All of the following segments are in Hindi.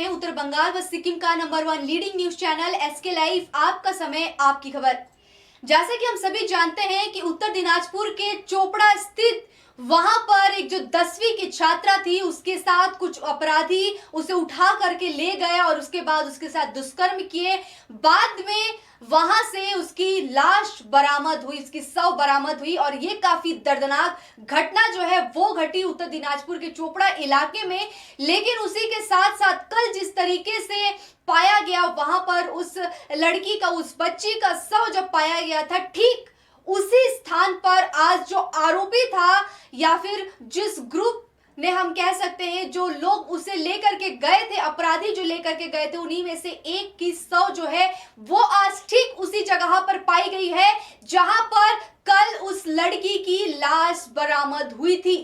हैं उत्तर बंगाल व सिक्किम का नंबर 1 leading news channel SK live. आपका समय, आपकी खबर। जैसे कि हम सभी जानते हैं कि उत्तर दिनाजपुर के चोपड़ा स्थित वहां पर एक जो 10वीं की छात्रा थी, उसके साथ कुछ अपराधी उसे उठा करके ले गए और उसके बाद उसके साथ दुष्कर्म किए। बाद में वहां से उसकी लाश बरामद हुई, उसकी शव बरामद हुई और ये काफी दर्दनाक घटना जो है वो घटी उत्तर दिनाजपुर के चोपड़ा इलाके में। लेकिन उसी के साथ साथ कल जिस तरीके से पाया गया वहां पर उस लड़की का, उस बच्ची का शव जब पाया गया था, ठीक उसी स्थान पर आज जो आरोपी था या फिर जिस ग्रुप ने, हम कह सकते हैं, जो लोग उसे लेकर के गए थे, अपराधी जो लेकर के गए थे, उन्हीं में से एक की शव जो है वो आज ठीक उसी जगह पर पाई गई है जहां पर कल उस लड़की की लाश बरामद हुई थी।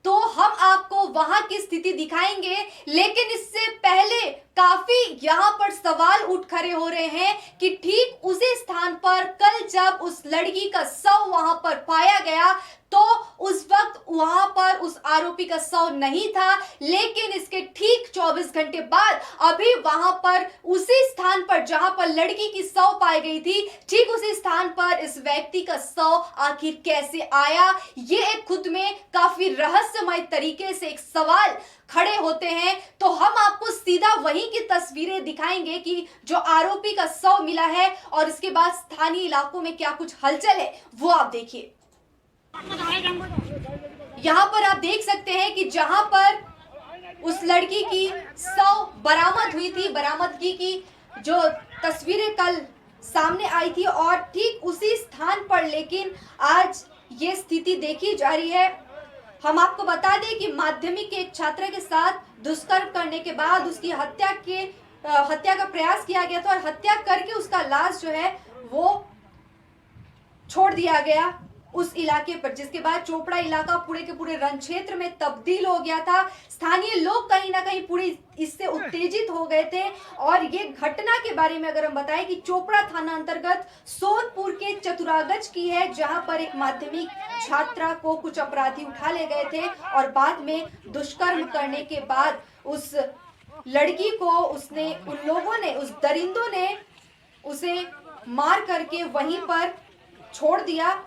तो हम आपको वहां की स्थिति दिखाएंगे, लेकिन इससे पहले काफी यहां पर सवाल उठ खड़े हो रहे हैं कि ठीक उसी स्थान पर कल जब उस लड़की का शव वहां पर पाया गया तो उस वक्त वहां पर उस आरोपी का शव नहीं था, लेकिन इसके ठीक 24 घंटे बाद अभी वहां पर उसी स्थान पर जहां पर लड़की की शव पाई गई थी, ठीक उसी स्थान पर इस व्यक्ति का शव आखिर कैसे आया, ये एक खुद में काफी रहस्यमय तरीके से एक सवाल खड़े होते हैं। तो हम आपको सीधा वहीं की तस्वीरें दिखाएंगे कि जो आरोपी का शव मिला है और इसके बाद स्थानीय इलाकों में क्या कुछ हलचल है वो आप देखिए। यहाँ पर आप देख सकते हैं कि जहां पर उस लड़की की शव बरामद हुई थी, बरामदगी की जो तस्वीरें कल सामने आई थी और ठीक उसी स्थान पर लेकिन आज ये स्थिति देखी जा रही है। हम आपको बता दें कि माध्यमिक के एक छात्रा के साथ दुष्कर्म करने के बाद उसकी हत्या का प्रयास किया गया था और हत्या करके उसका लाश जो है वो छोड़ दिया गया उस इलाके पर, जिसके बाद चोपड़ा इलाका पूरे के पूरे रण क्षेत्र में तब्दील हो गया था। स्थानीय लोग कहीं ना कहीं पूरे इससे उत्तेजित हो गए थे और ये घटना के बारे में अगर हम बताएं कि चोपड़ा थाना अंतर्गत सोनपुर के चतुरागज की है, जहां पर एक माध्यमिक छात्रा को कुछ अपराधी उठा ले गए थे और बाद में दुष्कर्म करने के बाद उस लड़की को उन लोगों ने, उस दरिंदों ने उसे मार करके वहीं पर छोड़ दिया।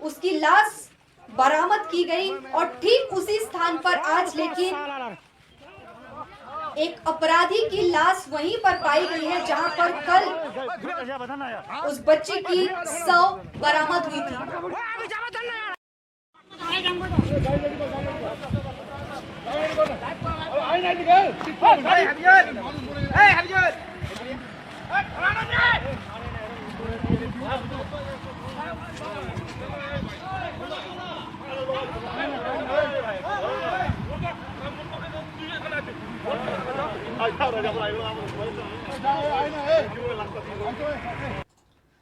उसकी लाश बरामद की गई और ठीक उसी स्थान पर आज लेकिन एक अपराधी की लाश वहीं पर पाई गई है जहां पर कल उस बच्ची की शव बरामद हुई थी।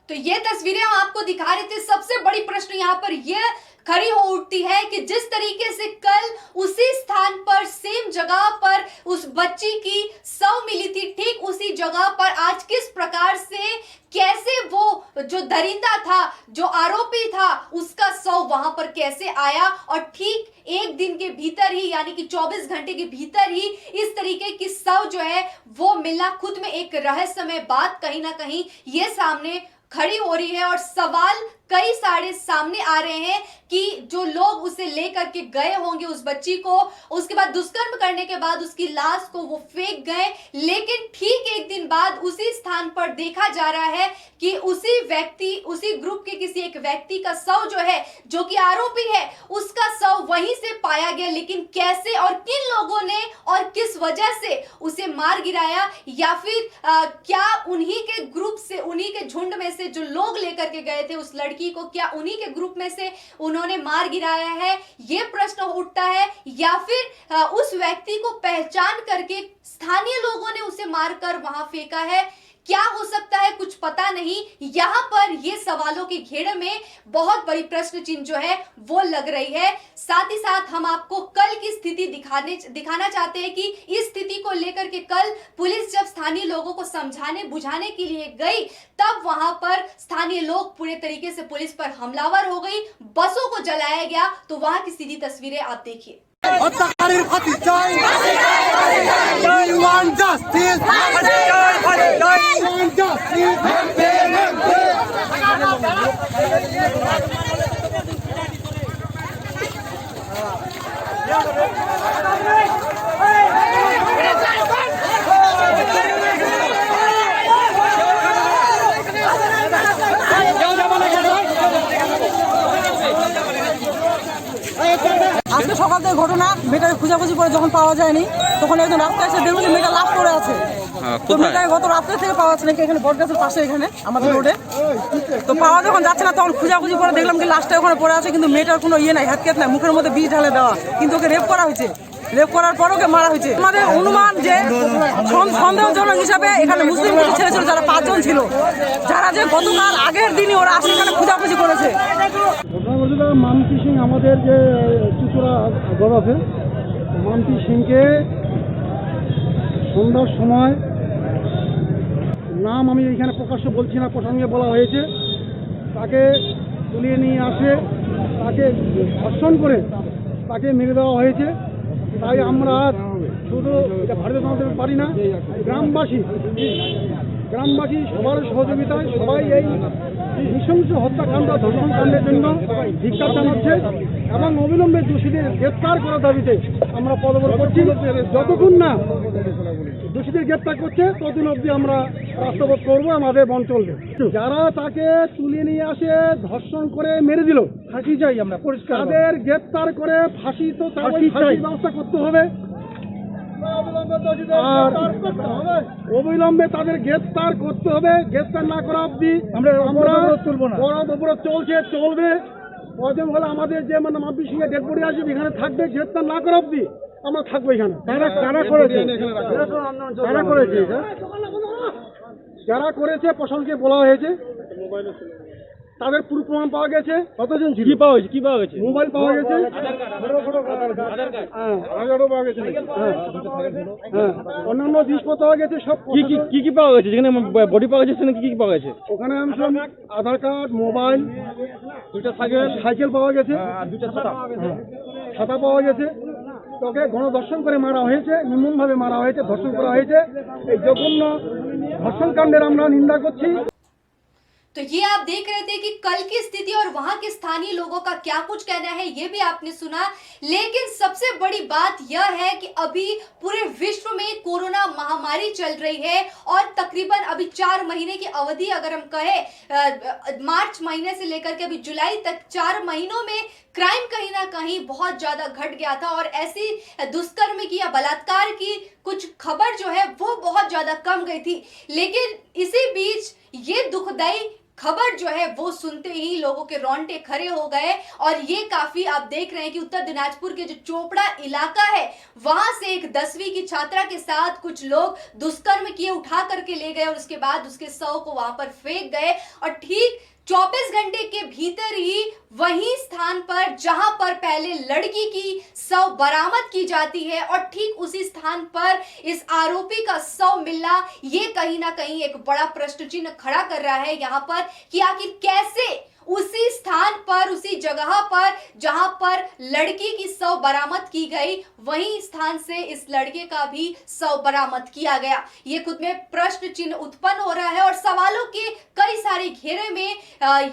तो ये तस्वीरें हम आपको दिखा रहे थे। सबसे बड़ी प्रश्न यहाँ पर यह खड़ी हो उठती है कि जिस तरीके से कल उसी स्थान पर, सेम जगह पर उस बच्ची की शव मिली थी, ठीक उसी जगह पर आज किस प्रकार से, कैसे वो जो दरिंदा था, जो आरोपी था, उसका शव वहां पर कैसे आया और ठीक एक दिन के भीतर ही, यानी कि 24 घंटे के भीतर ही इस तरीके की शव जो है वो मिलना खुद में एक रहस्यमय बात कहीं ना कहीं ये सामने खड़ी हो रही है और सवाल कई सारे सामने आ रहे हैं कि जो लोग उसे लेकर के गए होंगे उस बच्ची को, उसके बाद दुष्कर्म करने के बाद उसकी लाश को वो फेंक गए, लेकिन ठीक एक दिन बाद उसी स्थान पर देखा जा रहा है कि उसी ग्रुप के किसी एक व्यक्ति का शव जो है, जो कि आरोपी है, उसका शव वहीं से पाया गया। लेकिन कैसे और किन लोगों ने और किस वजह से उसे मार गिराया, या फिर क्या उन्हीं के ग्रुप से, उन्हीं के झुंड में से जो लोग लेकर के गए थे उस लड़की को, क्या उन्हीं के ग्रुप में से उन्होंने मार गिराया है, ये प्रश्न उठता है, या फिर उस व्यक्ति को पहचान करके स्थानीय लोगों ने उसे मारकर वहां फेंका है। क्या हो सकता है, कुछ पता नहीं। यहाँ पर ये सवालों की घेर में बहुत बड़ी प्रश्न चिन्ह जो है वो लग रही है। साथ ही साथ हम आपको कल की स्थिति दिखाना चाहते हैं कि इस स्थिति को लेकर के कल पुलिस जब स्थानीय लोगों को समझाने बुझाने के लिए गई, तब वहां पर स्थानीय लोग पूरे तरीके से पुलिस पर हमलावर हो गई, बसों को जलाया गया। तो वहां की सीधी तस्वीरें आप देखिए। খোঁজাখুঁজি করে যখন পাওয়া যায়নি তখন একজন রাস্তায় এসে দেখলো যে মেয়েটা লাশ পড়ে আছে। তো মেয়েটাকে গত রাত্রে থেকে পাওয়া যাচ্ছে নাকি এখানে বটগাছের পাশে এখানে আমাদের রোডে। তো পাওয়া যখন যাচ্ছে না তখন খোঁজাখুঁজি করে দেখলাম কি লাশটা ওখানে পড়ে আছে, কিন্তু মেয়েটার কোনো ইয়ে নাই, হাতকেত নাই, মুখের মধ্যে বিষ ঢালে দেওয়া, কিন্তু ওকে রেপ করা হয়েছে। রেপ করার পর ওকে মারা হয়েছে। আমাদের অনুমান যে সন্দেহজনক হিসাবে এখানে মুসলিম কিছু ছেলে ছিল, যারা 5 জন ছিল, যারা যে গতকাল আগের দিনই ওরা আসে এখানে খোঁজাখুঁজি করেছে। ঘটনা ঘটেছিল মানতি সিং, আমাদের যে চুচুড়া গড় আছে, মানতি সিংকে সন্ধ্যার সময়, নাম আমি এইখানে প্রকাশ্য বলছি না, প্রসঙ্গে বলা হয়েছে, তাকে তুলিয়ে নিয়ে আসে, তাকে ধর্ষণ করে তাকে মেরে দেওয়া হয়েছে। তাই আমরা শুধু এটা ভারতীয় জনতা পারি না, গ্রামবাসী সবার সহযোগিতায় সবাই এই নৃশংস হত্যাকাণ্ড ধর্ষণকাণ্ডের জন্য ধিক্কার জানাচ্ছে এবং অবিলম্বে দোষীদের গ্রেপ্তার করার দাবিতে আমরা পদক্ষেপ করছি। যতক্ষণ না দোষীদের গ্রেপ্তার করছে ততদিন অবধি আমরা রাষ্ট্রপোধ করবো, আমাদের বন চলবে। যারা তাকে তুলে নিয়ে আসে ধর্ষণ করে মেরে দিল, ফাঁসি চাই আমরা পরিষ্কার, তাদের গ্রেপ্তার করে ফাঁসি তো ফাঁসির ব্যবস্থা করতে হবে আর অবিলম্বে তাদের গ্রেপ্তার করতে হবে। গ্রেপ্তার না করা অবধি আমরা চলবো না, অবরোধ চলবে। প্রয়োজন হলে আমাদের যে মানবী সিংহে ডেড বডি আসবে এখানে থাকবে, গ্রেপ্তার না করা অবধি আমরা থাকবো এখানে। যারা করেছে প্রশাসনকে বলা হয়েছে, তাদের পুরো প্রমাণ পাওয়া গেছে। কতজন ছিল? কি পাওয়া গেছে? মোবাইল পাওয়া গেছে, অন্যান্য জিনিসপত্র পাওয়া গেছে। সব কি পাওয়া গেছে? যেখানে বডি পাওয়া গেছে সেখানে কি পাওয়া গেছে? ওখানে আধার কার্ড, মোবাইল, 2টা সাইকেল পাওয়া গেছে, 2টা ছাতা পাওয়া গেছে। তোকে গণধর্ষণ করে মারা হয়েছে, নির্মমভাবে মারা হয়েছে, ধর্ষণ করা হয়েছে। এই জঘন্য ধর্ষণকাণ্ডের আমরা নিন্দা করছি। तो ये आप देख रहे थे कि कल की स्थिति और वहां के स्थानीय लोगों का क्या कुछ कहना है, ये भी आपने सुना। लेकिन सबसे बड़ी बात यह है कि अभी पूरे विश्व में कोरोना महामारी चल रही है और तकरीबन अभी 4 महीने की अवधि अगर हम कहें, मार्च महीने से लेकर के अभी जुलाई तक 4 महीनों में क्राइम कहीं ना कहीं बहुत ज्यादा घट गया था और ऐसी दुष्कर्म की या बलात्कार की कुछ खबर जो है वो बहुत ज्यादा कम गई थी। लेकिन इसी बीच ये दुखदाई खबर जो है वो सुनते ही लोगों के रोंगटे खड़े हो गए। और ये काफी आप देख रहे हैं कि उत्तर दिनाजपुर के जो चोपड़ा इलाका है वहां से एक 10वीं की छात्रा के साथ कुछ लोग दुष्कर्म किए, उठा करके ले गए और उसके बाद उसके शव को वहां पर फेंक गए। और ठीक 24 घंटे के भीतर ही वही स्थान पर जहां पर पहले लड़की की शव बरामद की जाती है और ठीक उसी स्थान पर इस आरोपी का शव मिलना, ये कहीं ना कहीं एक बड़ा प्रश्न चिन्ह खड़ा कर रहा है यहाँ पर कि आखिर कैसे उसी स्थान पर, उसी जगह पर जहां पर लड़की की शव बरामद की गई, वही स्थान से इस लड़के का भी शव बरामद किया गया। ये खुद में प्रश्न चिन्ह उत्पन्न हो रहा है और सवालों के कई सारे घेरे में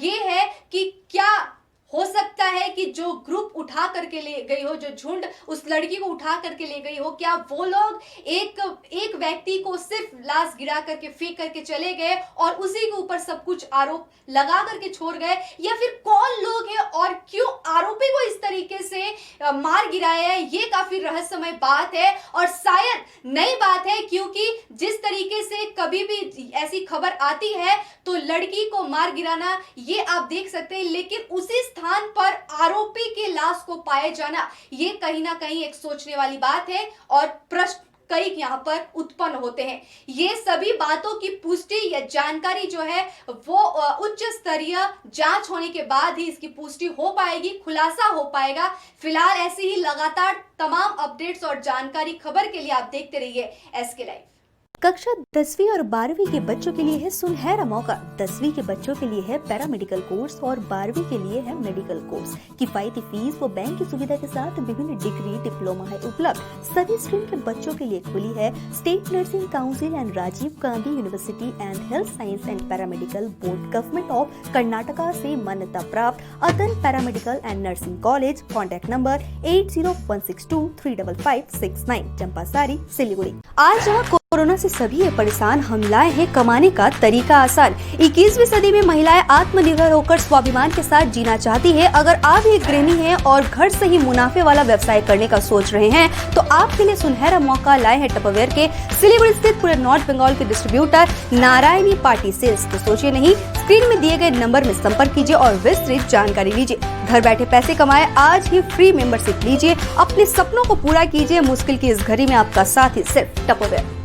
ये है कि क्या हो सकता है कि जो ग्रुप उठा करके ले गई हो, जो झुंड उस लड़की को उठा करके ले गई हो, क्या वो लोग एक व्यक्ति को सिर्फ लाश गिरा करके फेंक करके चले गए और उसी के ऊपर सब कुछ आरोप लगा करके छोड़ गए, या फिर कौन लोग हैं और क्यों आरोपी को इस तरीके से मार गिराया है? ये काफी रहस्यमय बात है और शायद नई बात है, क्योंकि जिस तरीके से कभी भी ऐसी खबर आती है तो लड़की को मार गिराना ये आप देख सकते हैं, लेकिन उसी स्थान पर आरोपी के लाश को पाए जाना, ये कहीं ना कहीं एक सोचने वाली बात है और प्रश्न कई यहाँ पर उत्पन्न होते हैं। ये सभी बातों की पुष्टि या जानकारी जो है वो उच्च स्तरीय जांच होने के बाद ही इसकी पुष्टि हो पाएगी, खुलासा हो पाएगा। फिलहाल ऐसी ही लगातार तमाम अपडेट्स और जानकारी खबर के लिए आप देखते रहिए SK लाइव। कक्षा 10वीं और 12वीं के बच्चों के लिए है सुनहरा मौका। 10वीं के बच्चों के लिए है पैरामेडिकल कोर्स और 12वीं के लिए है मेडिकल कोर्स। किफायती फीस व बैंक की सुविधा के साथ विभिन्न डिग्री डिप्लोमा है उपलब्ध। सभी स्ट्रीम के बच्चों के लिए खुली है state nursing council and Rajiv Gandhi university and health science and paramedical board government of Karnataka से मान्यता प्राप्त अतन paramedical and nursing college. Contact number 8016235569, Champasari, Siliguri. आज जहाँ कोरोना से सभी ये परेशान, हम लाए हैं कमाने का तरीका आसान। 21वीं सदी में महिलाएं आत्मनिर्भर होकर स्वाभिमान के साथ जीना चाहती है। अगर आप एक गृहिणी हैं और घर से ही मुनाफे वाला व्यवसाय करने का सोच रहे हैं तो आपके लिए सुनहरा मौका लाए हैं टपरवेयर के सिलीगुड़ी स्थित पूरे नॉर्थ बंगाल के डिस्ट्रीब्यूटर नारायणी पार्टी सेल्स। तो सोचिए नहीं, स्क्रीन में दिए गए नंबर में संपर्क कीजिए और विस्तृत जानकारी लीजिए। घर बैठे पैसे कमाए, आज ही फ्री मेंबरशिप लीजिए, अपने सपनों को पूरा कीजिए। मुश्किल की इस घड़ी में आपका साथी सिर्फ टपरवेयर।